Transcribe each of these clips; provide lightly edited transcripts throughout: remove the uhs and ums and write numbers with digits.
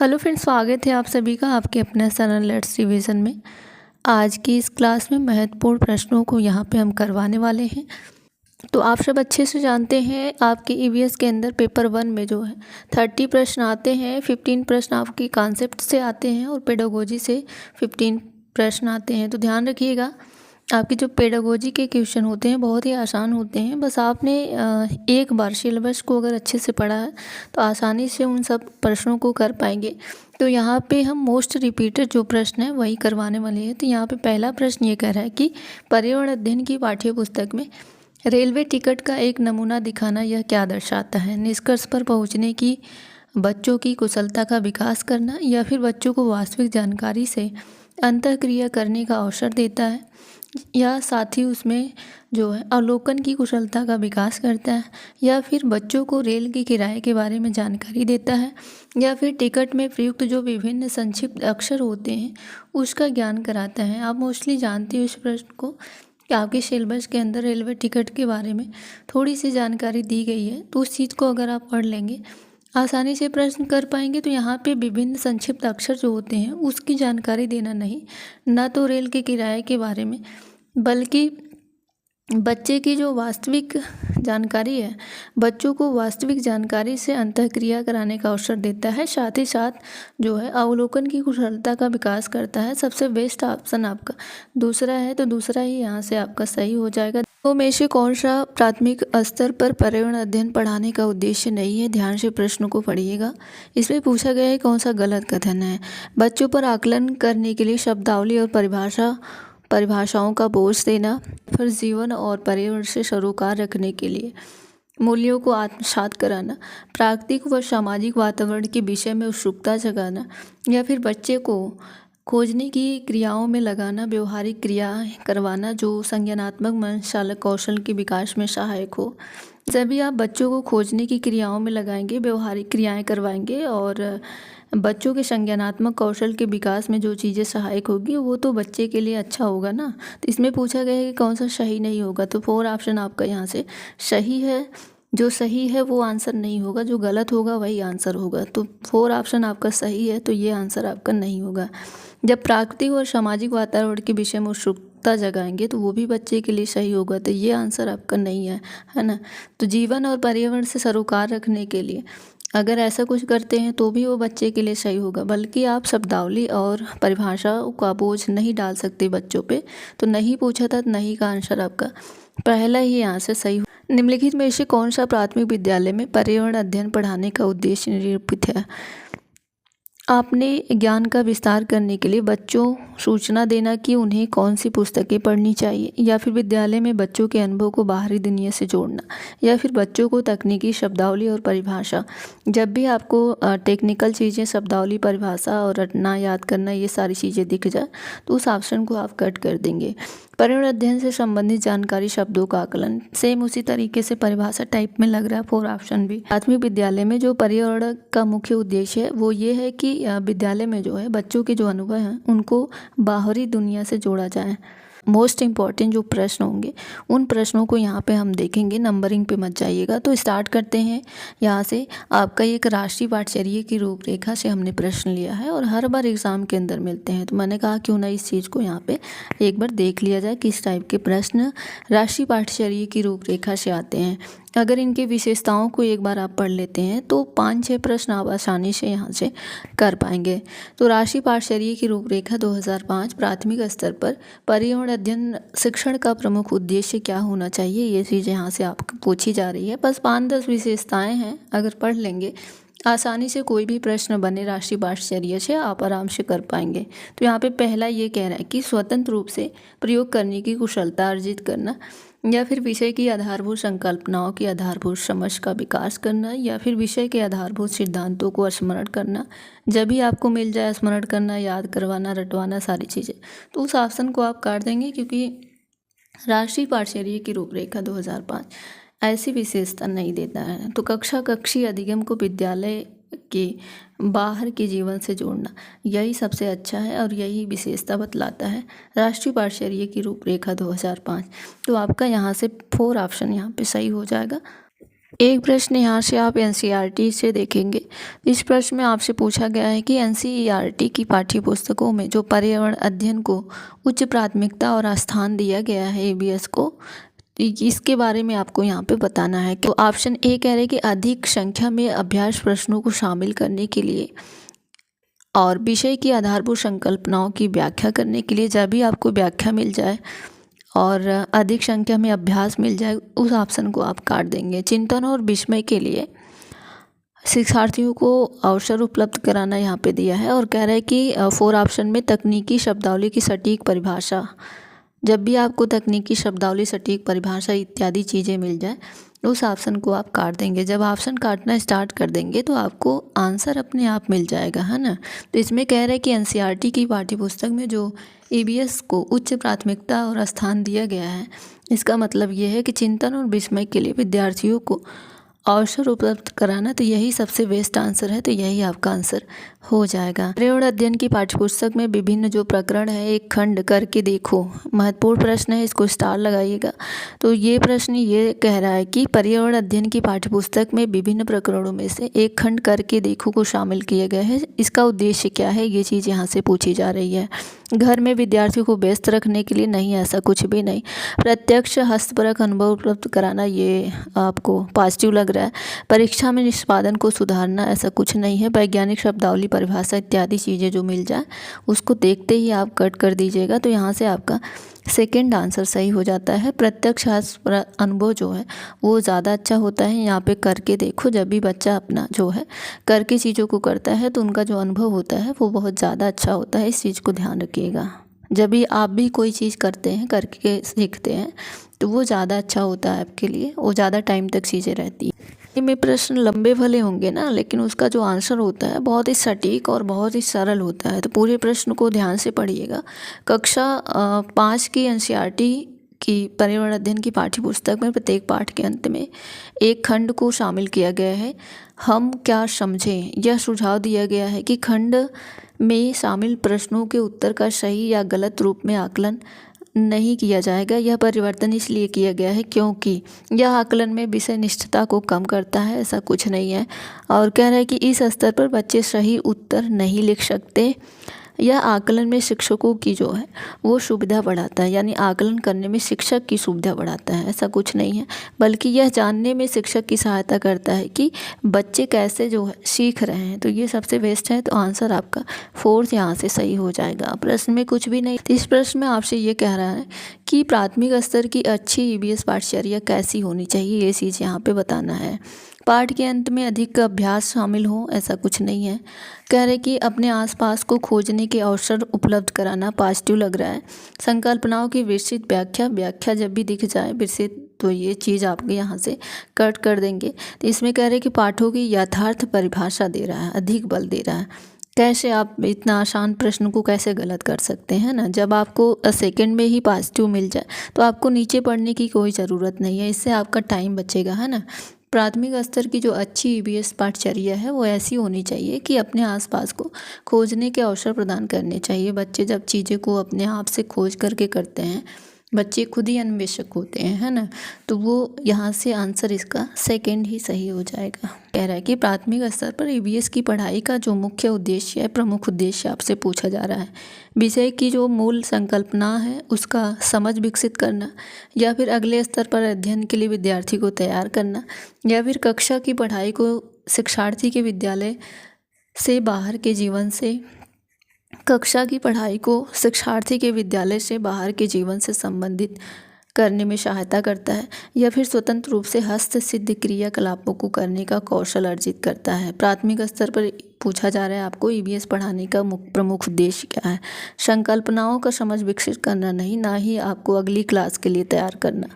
Hello friends, स्वागत है आप सभी का आपके अपने चैनल लेट्स रिवीजन में। आज की इस क्लास में महत्वपूर्ण प्रश्नों को यहाँ पे हम करवाने वाले हैं। तो आप सब अच्छे से जानते हैं आपके ईवीएस के अंदर पेपर 1 में जो है 30 प्रश्न आते हैं। 15 प्रश्न आपकी कॉन्सेप्ट से आते हैं और पेडागोजी से 15 प्रश्न आते हैं। तो ध्यान रखिएगा, आपके जो पेडागोजी के क्वेश्चन होते हैं बहुत ही आसान होते हैं। बस आपने एक बार सिलेबस को अगर अच्छे से पढ़ा है तो आसानी से उन सब प्रश्नों को कर पाएंगे। तो यहाँ पे हम मोस्ट रिपीटेड जो प्रश्न है वही करवाने वाले हैं। तो यहाँ पे पहला प्रश्न ये कह रहा है कि पर्यावरण अध्ययन की पाठ्य पुस्तक में रेलवे टिकट का एक नमूना दिखाना यह क्या दर्शाता है? निष्कर्ष पर पहुँचने की, बच्चों की कुशलता का विकास करना, या फिर बच्चों को वास्तविक जानकारी से अंतःक्रिया करने का अवसर देता है, या साथ ही उसमें जो है अवलोकन की कुशलता का विकास करता है, या फिर बच्चों को रेल के किराए के बारे में जानकारी देता है, या फिर टिकट में प्रयुक्त जो विभिन्न संक्षिप्त अक्षर होते हैं उसका ज्ञान कराता है। आप मोस्टली जानते हो इस प्रश्न को कि आपके सिलेबस के अंदर रेलवे टिकट के बारे में थोड़ी सी जानकारी दी गई है। तो उस चीज़ को अगर आप पढ़ लेंगे आसानी से प्रश्न कर पाएंगे। तो यहाँ पे विभिन्न संक्षिप्त अक्षर जो होते हैं उसकी जानकारी देना नहीं, ना तो रेल के किराए के बारे में, बल्कि बच्चे की जो वास्तविक जानकारी है, बच्चों को वास्तविक जानकारी से अंतःक्रिया कराने का अवसर देता है। साथ ही साथ जो है अवलोकन की कुशलता का विकास करता है। सबसे बेस्ट ऑप्शन आपका दूसरा है, तो दूसरा ही यहाँ से आपका सही हो जाएगा। तो में से कौन सा प्राथमिक स्तर पर पर्यावरण अध्ययन पढ़ाने का उद्देश्य नहीं है? ध्यान से प्रश्न को पढ़िएगा। इसमें पूछा गया है कौन सा गलत कथन है। बच्चों पर आकलन करने के लिए शब्दावली और परिभाषाओं का बोझ देना, फिर जीवन और पर्यावरण से सरोकार रखने के लिए मूल्यों को आत्मसात कराना, प्राकृतिक व सामाजिक वातावरण के विषय में उत्सुकता जगाना, या फिर बच्चे को खोजने की क्रियाओं में लगाना, व्यवहारिक क्रिया करवाना जो संज्ञानात्मक मन चालक कौशल के विकास में सहायक हो। जब भी आप बच्चों को खोजने की क्रियाओं में लगाएंगे, व्यवहारिक क्रियाएं करवाएंगे और बच्चों के संज्ञानात्मक कौशल के विकास में जो चीज़ें सहायक होगी वो तो बच्चे के लिए अच्छा होगा ना। तो इसमें पूछा गया है कि कौन सा सही नहीं होगा, तो 4 ऑप्शन आपका यहाँ से सही है। जो सही है वो आंसर नहीं होगा, जो गलत होगा वही आंसर होगा। तो 4 ऑप्शन आपका सही है, तो ये आंसर आपका नहीं होगा। जब प्राकृतिक और सामाजिक वातावरण के विषय में उत्सुकता जगाएंगे तो वो भी बच्चे के लिए सही होगा, तो ये आंसर आपका नहीं है ना। तो जीवन और पर्यावरण से सरोकार रखने के लिए अगर ऐसा कुछ करते हैं तो भी वो बच्चे के लिए सही होगा, बल्कि आप शब्दावली और परिभाषा का बोझ नहीं डाल सकते बच्चों पे। तो नहीं पूछा था, नहीं का आंसर आपका पहला ही यहाँ से सही हो। निम्नलिखित में से कौन सा प्राथमिक विद्यालय में पर्यावरण अध्ययन पढ़ाने का उद्देश्य निरूपित है? आपने ज्ञान का विस्तार करने के लिए बच्चों सूचना देना कि उन्हें कौन सी पुस्तकें पढ़नी चाहिए, या फिर विद्यालय में बच्चों के अनुभव को बाहरी दुनिया से जोड़ना, या फिर बच्चों को तकनीकी शब्दावली और परिभाषा। जब भी आपको टेक्निकल चीज़ें, शब्दावली, परिभाषा और रटना, याद करना, ये सारी चीज़ें दिख जाए तो उस ऑप्शन को आप कट कर देंगे। पर्यावरण अध्ययन से संबंधित जानकारी, शब्दों का आकलन, सेम उसी तरीके से परिभाषा टाइप में लग रहा है 4 ऑप्शन भी। प्राथमिक विद्यालय में जो पर्यावरण का मुख्य उद्देश्य है वो ये है कि विद्यालय में जो है बच्चों के जो अनुभव हैं उनको बाहरी दुनिया से जोड़ा जाए। मोस्ट इम्पॉर्टेंट जो प्रश्न होंगे उन प्रश्नों को यहाँ पे हम देखेंगे, नंबरिंग पे मत जाइएगा। तो स्टार्ट करते हैं यहाँ से। आपका एक राष्ट्रीय पाठ्यचर्या की रूपरेखा से हमने प्रश्न लिया है और हर बार एग्ज़ाम के अंदर मिलते हैं, तो मैंने कहा क्यों ना इस चीज़ को यहाँ पे एक बार देख लिया जाए किस टाइप के प्रश्न राष्ट्रीय पाठ्यचर्या की रूपरेखा से आते हैं। अगर इनकी विशेषताओं को एक बार आप पढ़ लेते हैं तो 5-6 प्रश्न आप आसानी से यहाँ से कर पाएंगे। तो राष्ट्रीय पाठ्यचर्या की रूपरेखा 2005, प्राथमिक स्तर पर पर्यावरण अध्ययन शिक्षण का प्रमुख उद्देश्य क्या होना चाहिए, ये चीज़ यहाँ से आपको पूछी जा रही है। बस 5-10 विशेषताएं हैं, अगर पढ़ लेंगे आसानी से कोई भी प्रश्न बने राष्ट्रीय पाठ्यचर्या से आप आराम से कर पाएंगे। तो यहाँ पे पहला ये कह रहा है कि स्वतंत्र रूप से प्रयोग करने की कुशलता अर्जित करना, या फिर विषय की आधारभूत संकल्पनाओं की आधारभूत समझ का विकास करना, या फिर विषय के आधारभूत सिद्धांतों को स्मरण करना। जब भी आपको मिल जाए स्मरण करना, याद करवाना, रटवाना, सारी चीज़ें, तो उस ऑप्शन को आप काट देंगे, क्योंकि राष्ट्रीय पाठ्यचर्या की रूपरेखा 2005 ऐसी विशेषता नहीं देता है। तो कक्षीय अधिगम को विद्यालय के बाहर के जीवन से जोड़ना, यही सबसे अच्छा है और यही विशेषता बतलाता है राष्ट्रीय पाठ्यचर्या की रूपरेखा 2005। तो आपका यहाँ से 4 ऑप्शन यहाँ पे सही हो जाएगा। एक प्रश्न यहाँ से आप एनसीईआरटी से देखेंगे। इस प्रश्न में आपसे पूछा गया है कि एनसीईआरटी की पाठ्य पुस्तकों में जो पर्यावरण अध्ययन को उच्च प्राथमिकता और स्थान दिया गया है ईबीएस को, इसके बारे में आपको यहाँ पे बताना है। तो ऑप्शन ए कह रहे हैं कि अधिक संख्या में अभ्यास प्रश्नों को शामिल करने के लिए और विषय की आधारभूत संकल्पनाओं की व्याख्या करने के लिए। जब भी आपको व्याख्या मिल जाए और अधिक संख्या में अभ्यास मिल जाए, उस ऑप्शन को आप काट देंगे। चिंतन और विस्मय के लिए शिक्षार्थियों को अवसर उपलब्ध कराना यहाँ पे दिया है और कह रहा है कि 4 ऑप्शन में तकनीकी शब्दावली की सटीक परिभाषा। जब भी आपको तकनीकी शब्दावली, सटीक परिभाषा इत्यादि चीज़ें मिल जाए, उस ऑप्शन को आप काट देंगे। जब ऑप्शन काटना स्टार्ट कर देंगे तो आपको आंसर अपने आप मिल जाएगा, है ना। तो इसमें कह रहे हैं कि एनसीईआरटी की पाठ्यपुस्तक में जो ईबीएस को उच्च प्राथमिकता और स्थान दिया गया है, इसका मतलब ये है कि चिंतन और विस्मय के लिए विद्यार्थियों को अवसर उपलब्ध कराना, तो यही सबसे बेस्ट आंसर है। तो यही आपका आंसर हो जाएगा। पर्यावरण अध्ययन की पाठ्यपुस्तक में विभिन्न जो प्रकरण है, एक खंड करके देखो। महत्वपूर्ण प्रश्न है, इसको स्टार लगाइएगा। तो ये प्रश्न ये कह रहा है कि पर्यावरण अध्ययन की पाठ्यपुस्तक में विभिन्न प्रकरणों में से एक खंड करके देखो को शामिल किया गया है। इसका उद्देश्य क्या है, ये चीज़ यहाँ से पूछी जा रही है। घर में विद्यार्थियों को व्यस्त रखने के लिए नहीं, ऐसा कुछ भी नहीं। प्रत्यक्ष हस्तपरक अनुभव उपलब्ध कराना, ये आपको पॉजिटिव लग रहा है। परीक्षा में निष्पादन को सुधारना, ऐसा कुछ नहीं है। वैज्ञानिक शब्दावली, परिभाषा इत्यादि चीज़ें जो मिल जाए उसको देखते ही आप कट कर दीजिएगा। तो यहाँ से आपका सेकंड आंसर सही हो जाता है। प्रत्यक्ष हस्तपरक अनुभव जो है वो ज़्यादा अच्छा होता है। यहाँ पे करके देखो, जब भी बच्चा अपना जो है करके चीज़ों को करता है तो उनका जो अनुभव होता है वो बहुत ज़्यादा अच्छा होता है। इस चीज़ को ध्यान रखिएगा। जब भी आप भी कोई चीज़ करते हैं, करके सीखते हैं, तो वो ज़्यादा अच्छा होता है आपके लिए, वो ज़्यादा टाइम तक चीज़ें रहती हैं। में प्रश्न लंबे भले होंगे ना, लेकिन उसका जो आंसर होता है बहुत ही सटीक और बहुत ही सरल होता है। तो पूरे प्रश्न को ध्यान से पढ़िएगा। कक्षा 5 की एनसीईआरटी की पर्यावरण अध्ययन की पाठ्यपुस्तक में प्रत्येक पाठ के अंत में एक खंड को शामिल किया गया है। हम क्या समझें, यह सुझाव दिया गया है कि खंड में शामिल प्रश्नों के उत्तर का सही या गलत रूप में आकलन नहीं किया जाएगा। यह परिवर्तन इसलिए किया गया है क्योंकि यह आकलन में विषय निष्ठता को कम करता है, ऐसा कुछ नहीं है। और कह रहा है कि इस स्तर पर बच्चे सही उत्तर नहीं लिख सकते। यह आकलन में शिक्षकों की जो है वो सुविधा बढ़ाता है, यानी आकलन करने में शिक्षक की सुविधा बढ़ाता है, ऐसा कुछ नहीं है। बल्कि यह जानने में शिक्षक की सहायता करता है कि बच्चे कैसे जो है सीख रहे हैं। तो ये सबसे बेस्ट है। तो आंसर आपका 4 यहाँ से सही हो जाएगा। प्रश्न में कुछ भी नहीं। इस प्रश्न में आपसे ये कह रहा है कि प्राथमिक स्तर की अच्छी ईबीएस पाठचर्या कैसी होनी चाहिए, ये चीज़ यहाँ पे बताना है। पाठ के अंत में अधिक अभ्यास शामिल हो, ऐसा कुछ नहीं है। कह रहे कि अपने आसपास को खोजने के अवसर उपलब्ध कराना, पॉजिटिव लग रहा है। संकल्पनाओं की विस्तृत व्याख्या जब भी दिख जाए विस्तृत, तो ये चीज़ आपके यहाँ से कट कर देंगे। तो इसमें कह रहे कि पाठों की यथार्थ परिभाषा दे रहा है, अधिक बल दे रहा है। कैसे आप इतना आसान प्रश्न को कैसे गलत कर सकते हैं ना। जब आपको सेकंड में ही पॉजिटिव मिल जाए तो आपको नीचे पढ़ने की कोई ज़रूरत नहीं है, इससे आपका टाइम बचेगा, है ना। प्राथमिक स्तर की जो अच्छी ईबीएस पाठचर्या है वो ऐसी होनी चाहिए कि अपने आसपास को खोजने के अवसर प्रदान करने चाहिए। बच्चे जब चीज़ें को अपने आप से खोज करके करते हैं, बच्चे खुद ही अन्वेषक होते हैं, है ना। तो वो यहाँ से आंसर इसका सेकंड ही सही हो जाएगा। कह रहा है कि प्राथमिक स्तर पर ईबीएस की पढ़ाई का जो मुख्य उद्देश्य है, प्रमुख उद्देश्य आपसे पूछा जा रहा है, विषय की जो मूल संकल्पना है उसका समझ विकसित करना, या फिर अगले स्तर पर अध्ययन के लिए विद्यार्थी को तैयार करना, या फिर कक्षा की पढ़ाई को शिक्षार्थी के विद्यालय से बाहर के जीवन से कक्षा की पढ़ाई को शिक्षार्थी के विद्यालय से बाहर के जीवन से संबंधित करने में सहायता करता है, या फिर स्वतंत्र रूप से हस्त सिद्ध क्रियाकलापों को करने का कौशल अर्जित करता है। प्राथमिक स्तर पर पूछा जा रहा है आपको ईबीएस पढ़ाने का प्रमुख उद्देश्य क्या है। संकल्पनाओं का समझ विकसित करना नहीं, ना ही आपको अगली क्लास के लिए तैयार करना,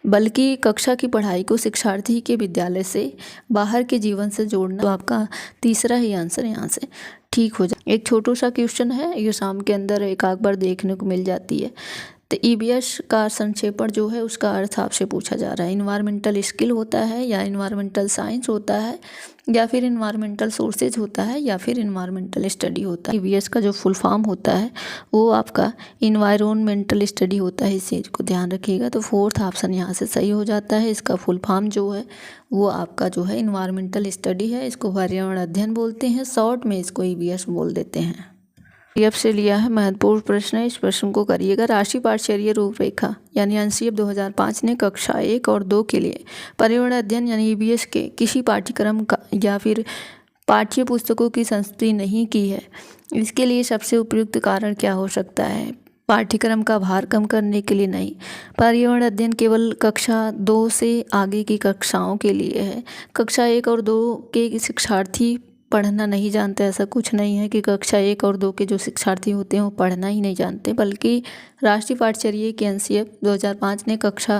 बल्कि कक्षा की पढ़ाई को शिक्षार्थी के विद्यालय से बाहर के जीवन से जोड़ना। तो आपका तीसरा ही आंसर यहाँ से ठीक हो जाए। एक छोटा सा क्वेश्चन है, एग्जाम के अंदर एक आध बार देखने को मिल जाती है। तो ईवीएस का संक्षेपण जो है उसका अर्थ आपसे पूछा जा रहा है। इन्वायरमेंटल स्किल होता है या इन्वायरमेंटल साइंस होता है या फिर इन्वायरमेंटल सोर्सेज होता है या फिर इन्वायरमेंटल स्टडी होता है। ईवीएस का जो फुल फॉर्म होता है वो आपका इन्वायरमेंटल स्टडी होता है, इस चीज़ को ध्यान रखिएगा। तो फोर्थ ऑप्शन यहाँ से सही हो जाता है। इसका फुल फॉर्म जो है वो आपका जो है इन्वायरमेंटल स्टडी है। इसको पर्यावरण अध्ययन बोलते हैं, शॉर्ट में इसको ईवीएस बोल देते हैं। पीएफ से लिया है, महत्वपूर्ण प्रश्न है, इस प्रश्न को करिएगा। राष्ट्रीय पाठ्यचर्या रूपरेखा यानी एनसीईआरटी 2005 ने कक्षा 1 और 2 के लिए पर्यावरण अध्ययन यानी ईवीएस के किसी पाठ्यक्रम का या फिर पाठ्य पुस्तकों की संस्तुति नहीं की है। इसके लिए सबसे उपयुक्त कारण क्या हो सकता है? पाठ्यक्रम का भार कम करने के लिए नहीं। पर्यावरण अध्ययन केवल कक्षा 2 से आगे की कक्षाओं के लिए है। कक्षा 1 और 2 के शिक्षार्थी पढ़ना नहीं जानते, ऐसा कुछ नहीं है कि कक्षा 1 और 2 के जो शिक्षार्थी होते हैं वो पढ़ना ही नहीं जानते, बल्कि राष्ट्रीय पाठ्यचर्या के एनसीईआरटी 2005 ने कक्षा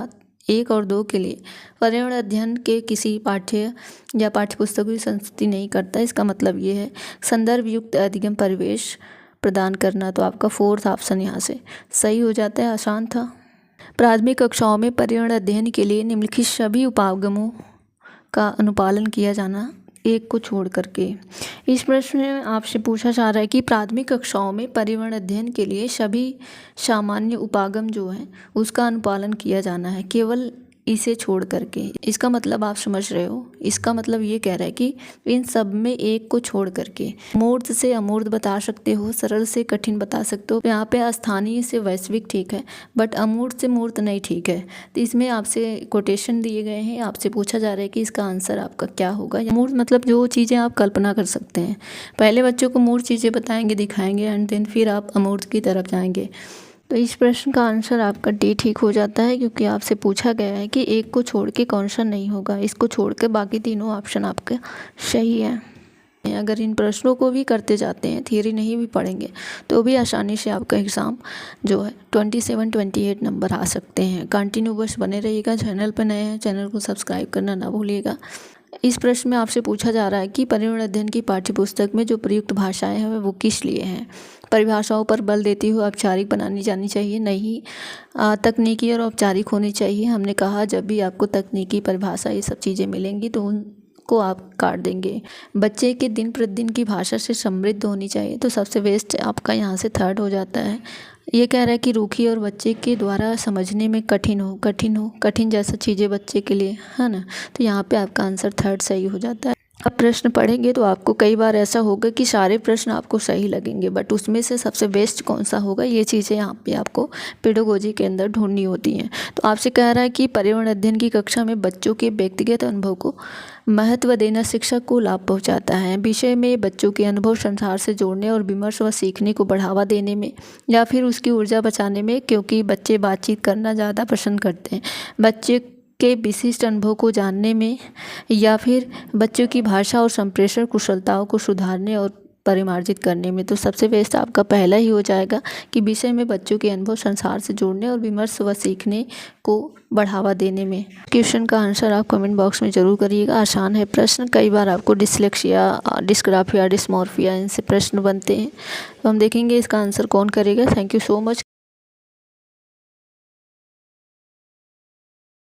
1 और 2 के लिए पर्यावरण अध्ययन के किसी पाठ्य या पाठ्यपुस्तकों की संस्तुति नहीं करता। इसका मतलब ये है संदर्भ युक्त अधिगम परिवेश प्रदान करना। तो आपका फोर्थ ऑप्शन यहाँ से सही हो जाता है, आसान था। प्राथमिक कक्षाओं में पर्यावरण अध्ययन के लिए निम्नलिखित सभी उपागमों का अनुपालन किया जाना, एक को छोड़ करके। इस प्रश्न में आपसे पूछा जा रहा है कि प्राथमिक कक्षाओं में पर्यावरण अध्ययन के लिए सभी सामान्य उपागम जो है उसका अनुपालन किया जाना है, केवल इसे छोड़ करके। इसका मतलब आप समझ रहे हो, इसका मतलब ये कह रहा है कि इन सब में एक को छोड़ करके। मूर्त से अमूर्त बता सकते हो, सरल से कठिन बता सकते हो। यहाँ पे स्थानीय से वैश्विक ठीक है, बट अमूर्त से मूर्त नहीं ठीक है। तो इसमें आपसे कोटेशन दिए गए हैं, आपसे पूछा जा रहा है कि इसका आंसर आपका क्या होगा। मूर्त मतलब जो चीज़ें आप कल्पना कर सकते हैं। पहले बच्चों को मूर्त चीज़ें बताएंगे, दिखाएंगे, एंड देन फिर आप अमूर्त की तरफ जाएंगे। तो इस प्रश्न का आंसर आपका डी ठीक हो जाता है, क्योंकि आपसे पूछा गया है कि एक को छोड़ के कौन सा नहीं होगा। इसको छोड़ के बाकी तीनों ऑप्शन आपके सही है। अगर इन प्रश्नों को भी करते जाते हैं, थियरी नहीं भी पढ़ेंगे, तो भी आसानी से आपका एग्ज़ाम जो है 27-28 नंबर आ सकते हैं। कंटिन्यू बस बने रहिएगा। चैनल पर नए हैं, चैनल को सब्सक्राइब करना ना भूलिएगा। इस प्रश्न में आपसे पूछा जा रहा है कि पर्यावरण अध्ययन की पाठ्यपुस्तक में जो प्रयुक्त भाषाएं हैं वो किस लिए हैं। परिभाषाओं पर बल देती हुए औपचारिक बनानी जानी चाहिए, नहीं तकनीकी और औपचारिक होनी चाहिए। हमने कहा जब भी आपको तकनीकी परिभाषा ये सब चीज़ें मिलेंगी तो उनको आप काट देंगे। बच्चे के दिन प्रतिदिन की भाषा से समृद्ध होनी चाहिए, तो सबसे बेस्ट आपका यहाँ से थर्ड हो जाता है। ये कह रहा है कि रूखी और बच्चे के द्वारा समझने में कठिन जैसा चीज़ें बच्चे के लिए, है ना। तो यहाँ पे आपका आंसर थर्ड सही हो जाता है। अब प्रश्न पढ़ेंगे तो आपको कई बार ऐसा होगा कि सारे प्रश्न आपको सही लगेंगे, बट उसमें से सबसे बेस्ट कौन सा होगा, ये चीज़ें यहाँ पे आपको पेडागोजी के अंदर ढूंढनी होती हैं। तो आपसे कह रहा है कि पर्यावरण अध्ययन की कक्षा में बच्चों के व्यक्तिगत अनुभव को महत्व देना शिक्षक को लाभ पहुंचाता है। विषय में बच्चों के अनुभव संसार से जोड़ने और विमर्श व सीखने को बढ़ावा देने में या फिर उसकी ऊर्जा बचाने में, क्योंकि बच्चे बातचीत करना ज़्यादा पसंद करते हैं। बच्चे के विशिष्ट अनुभव को जानने में या फिर बच्चों की भाषा और संप्रेषण कुशलताओं को सुधारने और परिमार्जित करने में। तो सबसे बेस्ट आपका पहला ही हो जाएगा कि विषय में बच्चों के अनुभव संसार से जोड़ने और विमर्श व सीखने को बढ़ावा देने में। क्वेश्चन का आंसर आप कमेंट बॉक्स में ज़रूर करिएगा। आसान है प्रश्न, कई बार आपको डिसलेक्सिया, डिस्ग्राफिया, डिस्मॉर्फिया इनसे प्रश्न बनते हैं। तो हम देखेंगे इसका आंसर कौन करेगा। Thank you so much.